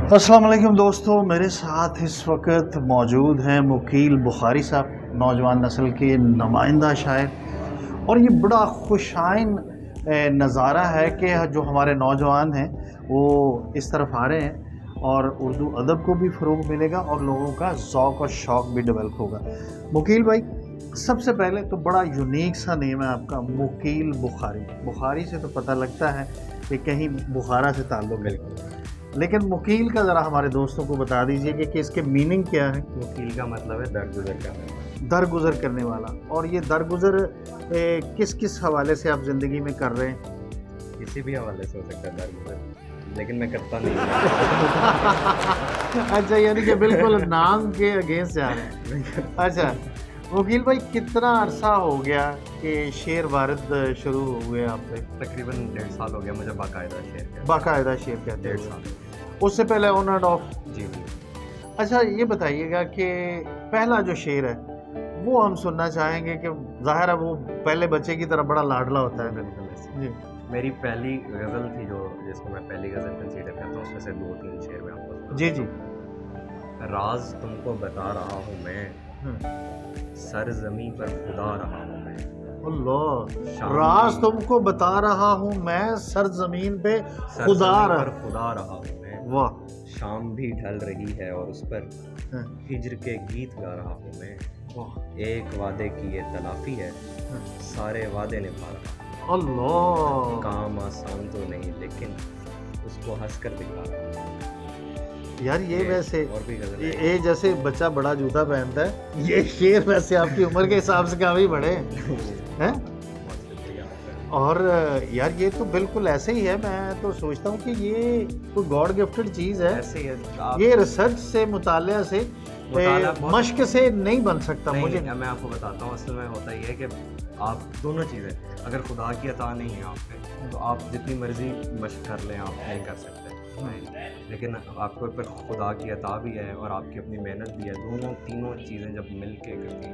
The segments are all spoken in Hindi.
अस्सलाम वालेकुम दोस्तों, मेरे साथ इस वक्त मौजूद हैं मुकील बुखारी साहब, नौजवान नस्ल के नुमाइंदा शायर। और ये बड़ा खुशाइन नज़ारा है कि जो हमारे नौजवान हैं वो इस तरफ आ रहे हैं और उर्दू अदब को भी फ़रोग़ मिलेगा और लोगों का ज़ौक़ और शौक़ भी डेवलप होगा। मुकील भाई, सबसे पहले तो बड़ा यूनिक सा नेम है आपका, मुकील बुखारी। बुखारी से तो पता लगता है कि कहीं बुखारा से ताल्लुक़ है, लेकिन मुकील का ज़रा हमारे दोस्तों को बता दीजिए कि इसके मीनिंग क्या है। वकील का मतलब है दरगुजर करने वाला। दरगुजर करने वाला। और ये दरगुजर किस किस हवाले से आप ज़िंदगी में कर रहे हैं? किसी भी हवाले से हो सकता है दरगुजर, लेकिन मैं करता नहीं अच्छा, यानी कि बिल्कुल नाम के अगेंस्ट जा रहे हैं। अच्छा वकील भाई, कितना अरसा हो गया कि शेर वारिद शुरू हुए आपसे? तकरीबन 1.5 साल हो गया मुझे बाकायदा शेर का। बाकायदा शेर कहते हैं? 1.5 साल। उससे पहले ऑन एंड ऑफ? जी जी। अच्छा ये बताइएगा कि पहला जो शेर है वो हम सुनना चाहेंगे कि ज़ाहिर है वो पहले बच्चे की तरह बड़ा लाडला होता है। बिल्कुल ऐसे। जी। मेरी पहली गज़ल थी जो जिसको मैं पहली गज़ल कंसीडर करता हूँ, उसमें से 2-3 शेर मैं आपको। जी जी। राज तुमको बता रहा हूँ मैं, सर ज़मीं पर खुदा रहा हूँ मैं। अल्लाह, राज तुमको बता रहा हूँ मैं, सर ज़मीन पे खुदा रहा हूँ मैं। वाह। शाम भी ढल रही है और उस पर हिज्र के गीत गा रहा हूँ मैं। एक वादे की ये तलाफी है, सारे वादे निभा रहा हूँ। अल्लाह, काम आसान तो नहीं लेकिन उसको हंस कर दिखा रहा हूँ। यार ये वैसे और भी गज़ल ये जैसे बच्चा बड़ा जूता पहनता है, ये शेर वैसे आपकी उम्र के हिसाब से काफ़ी बड़े हैं। और यार ये तो बिल्कुल ऐसे ही है। मैं तो सोचता हूँ कि ये कोई गॉड गिफ्टेड चीज़ है। ऐसे ही है। ये रिसर्च से, मुतालिया से, मश्क से नहीं बन सकता। मुझे मैं आपको बताता हूँ, असल में होता ही है कि आप दोनों चीज़ें, अगर खुदा की अता नहीं है आप पे तो आप जितनी मर्जी मश्क कर लें, आप नहीं कर सकते। लेकिन आपको ऊपर खुदा की अता भी है और आपकी अपनी मेहनत भी है, दोनों तीनों चीज़ें जब मिल के करके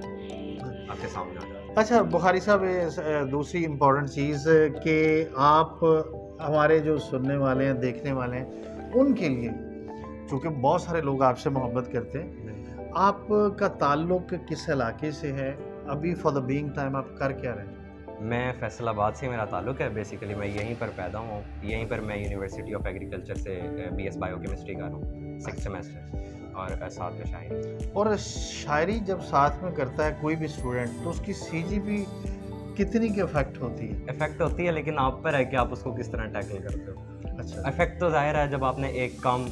आपके सामने आ जाती हैं। अच्छा बुखारी साहब, दूसरी इम्पॉर्टेंट चीज़ कि आप हमारे जो सुनने वाले हैं, देखने वाले हैं, उनके लिए, चूँकि बहुत सारे लोग आपसे मोहब्बत करते हैं, आपका ताल्लुक़ किस इलाके से है? अभी फॉर द बीइंग टाइम आप कर क्या रहे हैं? मैं फैसलाबाद से मेरा ताल्लुक़ है। बेसिकली मैं यहीं पर पैदा हुआ हूँ, यहीं पर मैं यूनिवर्सिटी ऑफ एग्रीकल्चर से BS बायोकेमिस्ट्री कर रहा हूँ, 6th सेमेस्टर, और साथ में शायरी। और शायरी जब साथ में करता है कोई भी स्टूडेंट तो उसकी CGP कितनी की इफ़ेक्ट होती है? इफ़ेक्ट होती है, लेकिन आप पर है कि आप उसको किस तरह टैकल करते हो। अच्छा। इफ़ेक्ट तो ज़ाहिर है, जब आपने एक काम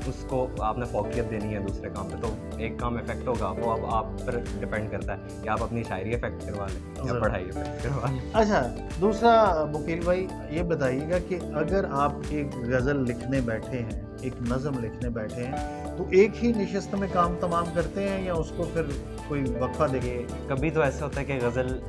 उसको आपने फ़ौक़ियत देनी है दूसरे काम पे, तो एक काम इफ़ेक्ट होगा, वो अब आप पर डिपेंड करता है कि आप अपनी शायरी इफ़ेक्ट करवा लें या पढ़ाई इफ़ेक्ट करवा लें। अच्छा, दूसरा मुकील भाई ये बताइएगा कि अगर आप एक गज़ल लिखने बैठे हैं, एक नज़म लिखने बैठे हैं, तो एक ही नशिस्त में काम तमाम करते हैं या उसको फिर कोई वक्फ़ा देंगे? कभी तो ऐसा होता है कि गज़ल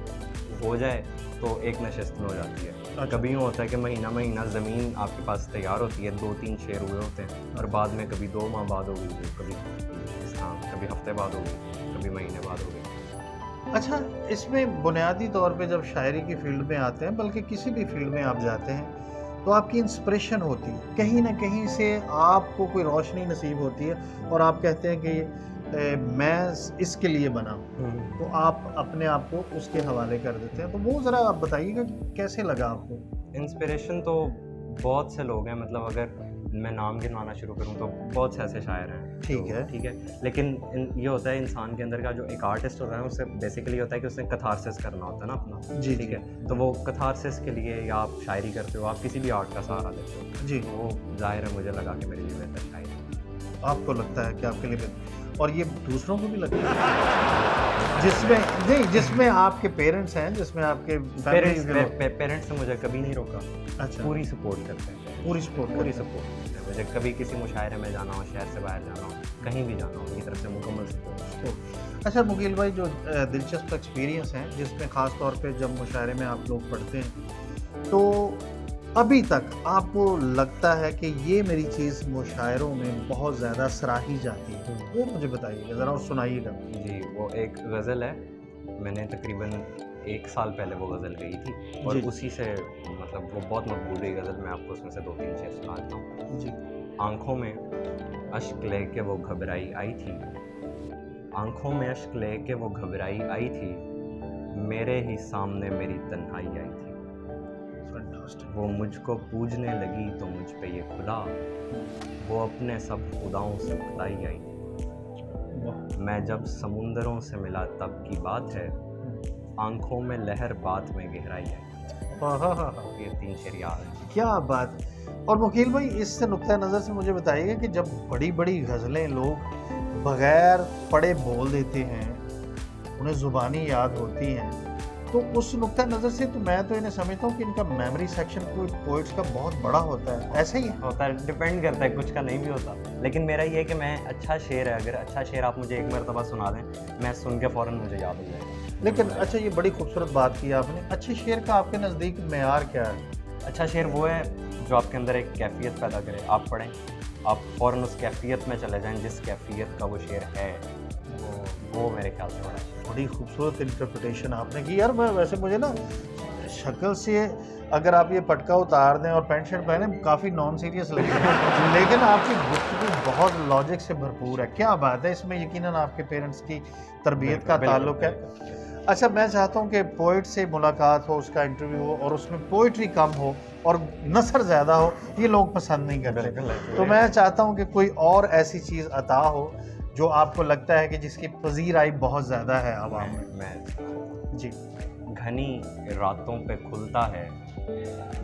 हो जाए तो एक नशिस्त में हो जाती है। कभी यूँ होता है कि महीना ज़मीन आपके पास तैयार होती है, 2-3 शेर हुए होते हैं और बाद में कभी 2 माह बाद हो गई, कभी इस तरह, कभी हफ्ते बाद हो गई, कभी महीने बाद हो गई। अच्छा, इसमें बुनियादी तौर पे जब शायरी की फ़ील्ड में आते हैं, बल्कि किसी भी फ़ील्ड में आप जाते हैं, तो आपकी इंस्पिरेशन होती है, कहीं न कहीं से आपको कोई रोशनी नसीब होती है और आप कहते हैं कि मैं इसके लिए बना हूँ, तो आप अपने आप को उसके हवाले कर देते हैं। तो वो ज़रा आप बताइएगा कि कैसे लगा आपको? इंस्पिरेशन तो बहुत से लोग हैं, मतलब अगर मैं नाम गिनवाना शुरू करूँ तो बहुत से ऐसे शायर हैं। ठीक है। ठीक है, लेकिन ये होता है इंसान के अंदर का, जो एक आर्टिस्ट होता है उससे बेसिकली होता है कि उसने कथारसिस करना होता है ना अपना। जी, ठीक है, तो वो कथारसिस के लिए या आप शायरी करते हो, आप किसी भी आर्ट का सहारा लेते हो जी। तो वो ज़ाहिर है मुझे लगा कि मेरे लिए बेहतर शायरी। आपको लगता है कि आपके लिए और ये दूसरों को भी लगता है? जिसमें नहीं, जिसमें आपके पेरेंट्स हैं, जिसमें आपके पेरेंट्स ने मुझे कभी नहीं रोका। अच्छा। पूरी सपोर्ट करते हैं। पूरी सपोर्ट करते हैं। मुझे कभी किसी मुशायरे में जाना हो, शहर से बाहर जाना हो, कहीं भी जाना हो, उनकी तरफ से मुकम्मल सपोर्ट। अच्छा मुकील भाई, जो दिलचस्प एक्सपीरियंस हैं जिसमें ख़ास तौर पे जब मुशायरे में आप लोग पढ़ते हैं, तो अभी तक आपको लगता है कि ये मेरी चीज़ मुशायरों में बहुत ज़्यादा सराही जाती है, वो मुझे बताइएगा ज़रा और सुनाइएगा। जी, वो एक गज़ल है, मैंने तकरीबन 1 साल पहले वो गज़ल गई थी और उसी से मतलब वो बहुत मकबूल हुई गज़ल। मैं आपको उसमें से 2-3 शेर सुना देता हूँ। जी। आँखों में अश्क लेके वो घबराई आई थी, आंखों में अश्क लेके वो घबराई आई थी, मेरे ही सामने मेरी तन्हाई आई थी। वो मुझको पूजने लगी तो मुझ पे ये खुला, वो अपने सब खुदाओं से खुदाई आई थी। मैं जब समुंदरों से मिला तब की बात है, आंखों में लहर बात में गहराई आई। ये 3 शेर याद है। क्या बात। और मुकील भाई, इससे नुक्ता नज़र से मुझे बताइए कि जब बड़ी बड़ी गज़लें लोग बग़ैर पढ़े बोल देते हैं, उन्हें ज़ुबानी याद होती हैं, तो उस नुक्ता नज़र से तो मैं तो इन्हें समझता हूँ कि इनका मेमोरी सेक्शन कोई पोइट्स का बहुत बड़ा होता है। ऐसा ही होता है, डिपेंड करता है, कुछ का नहीं भी होता। लेकिन मेरा ये है कि मैं अच्छा शेर है, अगर अच्छा शेर आप मुझे एक मरतबा सुना दें, मैं सुन के फ़ौरन मुझे याद हो जाएगा। लेकिन अच्छा, ये बड़ी खूबसूरत बात की आपने। अच्छे शेर का आपके नज़दीक मेयार क्या है? अच्छा शेर वो है जो आपके अंदर एक कैफियत पैदा करे। आप पढ़ें, आप फ़ौरन उस कैफियत में चले जाएं जिस कैफियत का वो शेर है, वो मेरे ख्याल से बड़ा शेर। बड़ी खूबसूरत इंटरप्रिटेशन आपने की यार। मैं वैसे, मुझे ना शक्ल से अगर आप ये पटका उतार दें और पैंट शर्ट पहने, काफ़ी नॉन सीरियस लगे, लेकिन आपकी गुफ्तगू बहुत लॉजिक से भरपूर है। क्या बात है, इसमें यकीनन आपके पेरेंट्स की तरबियत का ताल्लुक है। अच्छा, मैं चाहता हूँ कि पोइट से मुलाकात हो, उसका इंटरव्यू हो और उसमें पोइट्री कम हो और नसर ज़्यादा हो, ये लोग पसंद नहीं करते। तो मैं चाहता हूँ कि कोई और ऐसी चीज़ अता हो जो आपको लगता है कि जिसकी पजीराई बहुत ज़्यादा है आवाम में। मैं जी। घनी रातों पे खुलता है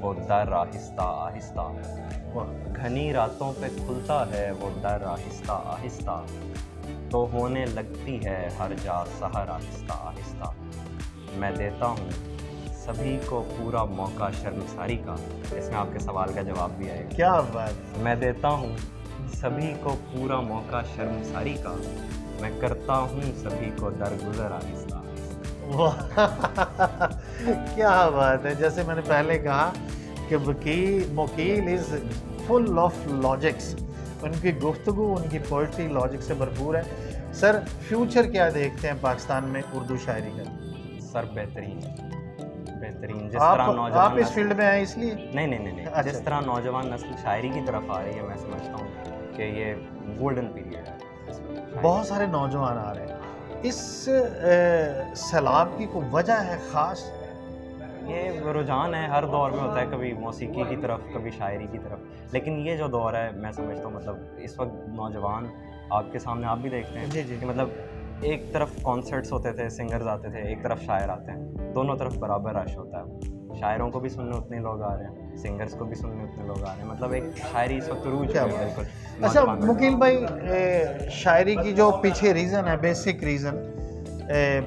वो दर आहिस्ता आहिस्ता, घनी रातों पे खुलता है वो दर आहिस्ता आहिस्ता, तो होने लगती है हर जा सहर आहिस्ता आहिस्ता। मैं देता हूँ सभी को पूरा मौका शर्मसारी का। इसमें आपके सवाल का जवाब भी आएगा। क्या बात। मैं देता हूँ सभी को पूरा मौका शर्मसारी का, मैं करता हूँ सभी को दरगुजर आहिस्ता। क्या बात है। जैसे मैंने पहले कहा कि मुकील इज़ फुल ऑफ लॉजिक्स। उनकी गुफ्तगू, उनकी पोइट्री लॉजिक से भरपूर है। सर, फ्यूचर क्या देखते हैं पाकिस्तान में उर्दू शायरी का? सर बेहतरीन, जिस तरह नौजवान आप इस फील्ड में आए इसलिए? नहीं। अच्छा। जिस तरह नौजवान नस्ल शायरी की तरफ आ रही है, मैं समझता हूँ कि ये गोल्डन पीरियड है। बहुत सारे नौजवान आ रहे हैं। इस सैलाब की कोई वजह है ख़ास? ये रुझान है, हर दौर में होता है, कभी मौसीकी की तरफ, कभी शायरी की तरफ। लेकिन ये जो दौर है, मैं समझता हूँ मतलब इस वक्त नौजवान आपके सामने, आप भी देखते हैं जी जी। कि मतलब एक तरफ कॉन्सर्ट्स होते थे, सिंगर्स आते थे, एक तरफ शायर आते हैं, दोनों तरफ बराबर रश होता है। शायरों को भी सुनने उतने लोग आ रहे हैं, सिंगर्स को भी सुनने उतने लोग आ रहे हैं। मतलब एक शायरी इस वक्त रूज है बिल्कुल। अच्छा मुकील भाई, शायरी की जो पीछे रीज़न है, basic reason,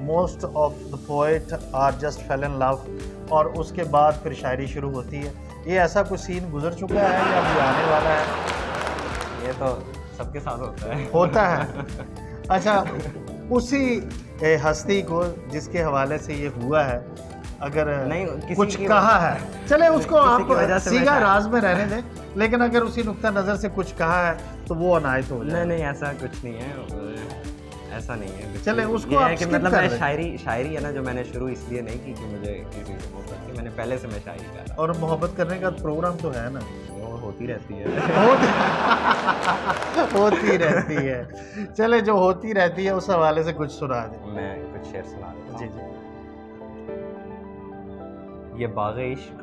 most of the poet are just fell in love, और उसके बाद फिर शायरी शुरू होती है। ये ऐसा कुछ सीन गुजर चुका है या अभी आने वाला है? ये तो सबके साथ होता है। अच्छा, उसी हस्ती को जिसके हवाले से ये हुआ है, अगर नहीं कुछ कहा है, चले उसको आप सीधा मैं राज में रहने दें, लेकिन अगर उसी नुक्ता नज़र से कुछ कहा है तो वो अनायत हो जाए। नहीं, ऐसा कुछ नहीं है, ऐसा नहीं है। चले उसको ये आप है कि skip मतलब कर मैं दें। शायरी है ना, जो मैंने शुरू इसलिए नहीं की कि मुझे किसी से मोहब्बत थी, मैंने पहले से मैं शायरी कर रहा और मोहब्बत करने का प्रोग्राम तो है ना? वो होती रहती है। होती रहती है। चले, जो होती रहती है उस हवाले से कुछ सुना दें। मैं कुछ शेर सुना देता जी हूँ। जी। ये बाग़ इश्क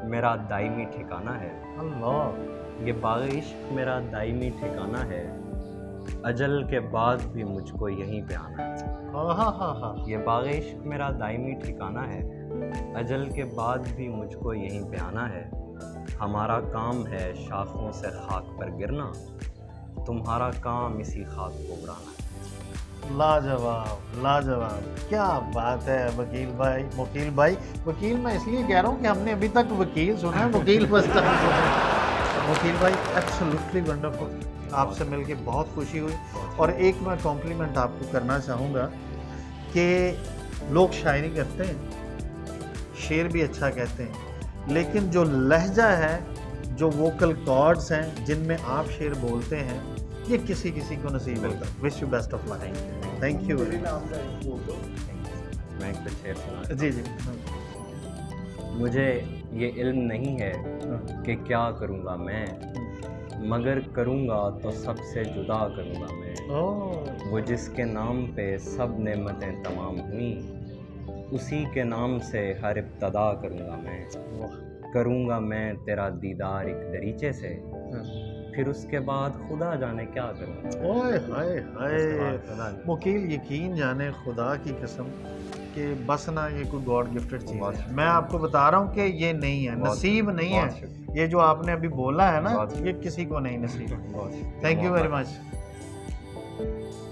मेरा दायमी ठिकाना है, अल्लाह। ये बाग़ इश्क मेरा दायमी ठिकाना है, अजल के बाद भी मुझको यहीं पे आना है। हाँ। ये बाग़ इश्क मेरा दायमी ठिकाना है, अजल के बाद भी मुझको यहीं पे आना है। हमारा काम है शाखों से खाक पर गिरना, तुम्हारा काम इसी खाक को उड़ाना है। लाजवाब, लाजवाब। क्या बात है वकील भाई, वकील भाई। वकील मैं इसलिए कह रहा हूँ कि हमने अभी तक वकील सुना है, वकील बस वकील भाई एब्सोल्युटली वंडरफुल। आपसे मिलके बहुत खुशी हुई। और एक मैं कॉम्प्लीमेंट आपको करना चाहूँगा कि लोग शायरी करते हैं, शेर भी अच्छा कहते हैं, लेकिन जो लहजा है, जो वोकल कॉर्ड्स हैं जिनमें आप शेर बोलते हैं, ये किसी किसी को नसीब होता है। Wish you best of luck. Thank you. मैं एक शेर सुना। जी जी। मुझे ये इल्म नहीं है कि क्या करूँगा मैं, मगर करूँगा तो सबसे जुदा करूँगा मैं, ओह वो जिसके नाम पे सब नेमतें तमाम हुई, उसी के नाम से हर इब्तदा करूँगा मैं। वाह, करूँगा मैं तेरा दीदार एक दरीचे से, फिर उसके बाद खुदा जाने क्या करूँगा। ओए हाय उसके हाय, बाद खुदा जाने। मुकील यकीन जाने खुदा की कसम कि बस ना ये कोई गॉड गिफ्टेड चीज़ बहुत है। शुक्रिया। मैं आपको बता रहा हूँ कि ये नहीं है, बहुत- नसीब नहीं बहुत है। शुक्रिया। ये जो आपने अभी बोला है ना, बहुत ये किसी को नहीं नसीब। बहुत शुक्रिया। थैंक यू वेरी मोहब्बत। मच।